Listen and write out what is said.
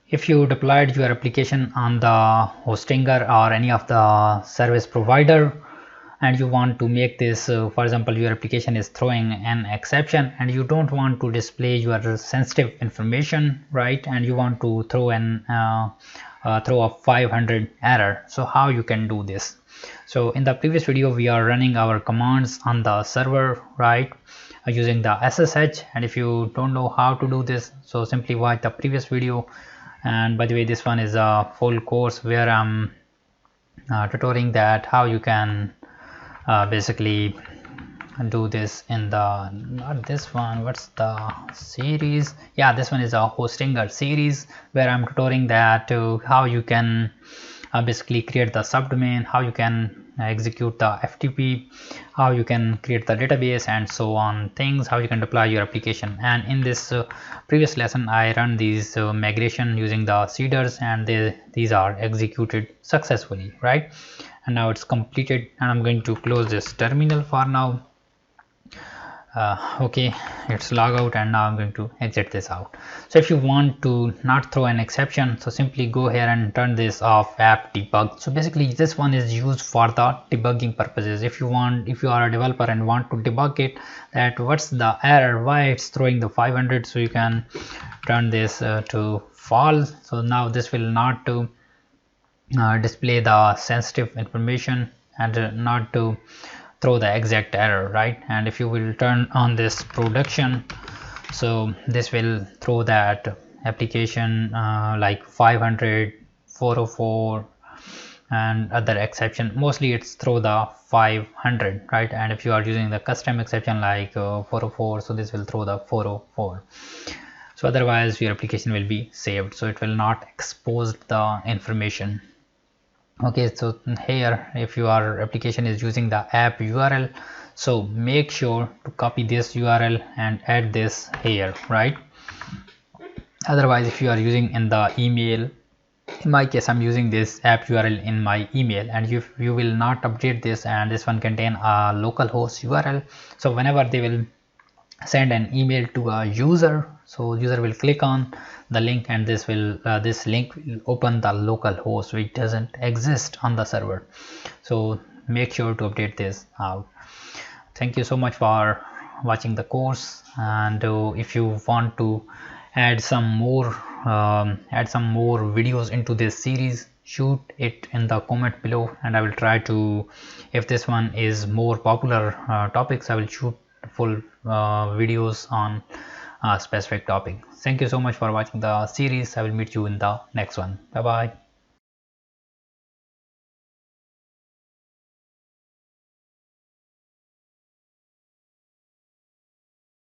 If you deployed your application on the hostinger or any of the service provider and you want to make this, for example, your application is throwing an exception and you don't want to display your sensitive information, right? And you want to throw a 500 error. So how you can do this? So in the previous video we are running our commands on the server, right, using the SSH. And if you don't know how to do this, so simply watch the previous video. And by the way, this one is a full course where I'm tutoring that how you can basically do this in the, not this one, what's the series, yeah, this one is a hostinger series where I'm tutoring that how you can basically create the subdomain, how you can execute the FTP, how you can create the database and so on things, how you can deploy your application. And in this previous lesson I run these migration using the seeders, and these are executed successfully, right? And now it's completed, and I'm going to close this terminal for now. Okay, it's log out, and now I'm going to exit this out. So if you want to not throw an exception, so simply go here and turn this off, app debug. So basically this one is used for the debugging purposes. If you are a developer and want to debug it, that what's the error, why it's throwing the 500, so you can turn this to false. So now this will not to display the sensitive information and not to throw the exact error, right? And if you will turn on this production, so this will throw that application like 500, 404 and other exception. Mostly it's throw the 500, right? And if you are using the custom exception like 404, so this will throw the 404. So otherwise your application will be saved, so it will not expose the information. Okay, so here if your application is using the app URL, so make sure to copy this URL and add this here, right? Otherwise if you are using in the email, in my case I'm using this app URL in my email, and you will not update this, and this one contain a localhost URL. So whenever they will send an email to a user, so user will click on the link, and this link will open the local host which doesn't exist on the server. So make sure to update this out. Thank you so much for watching the course, and if you want to add some more videos into this series, shoot it in the comment below, and I will try to, if this one is more popular topics, I will shoot full videos on a specific topic. Thank you so much for watching the series. I will meet you in the next one. Bye bye.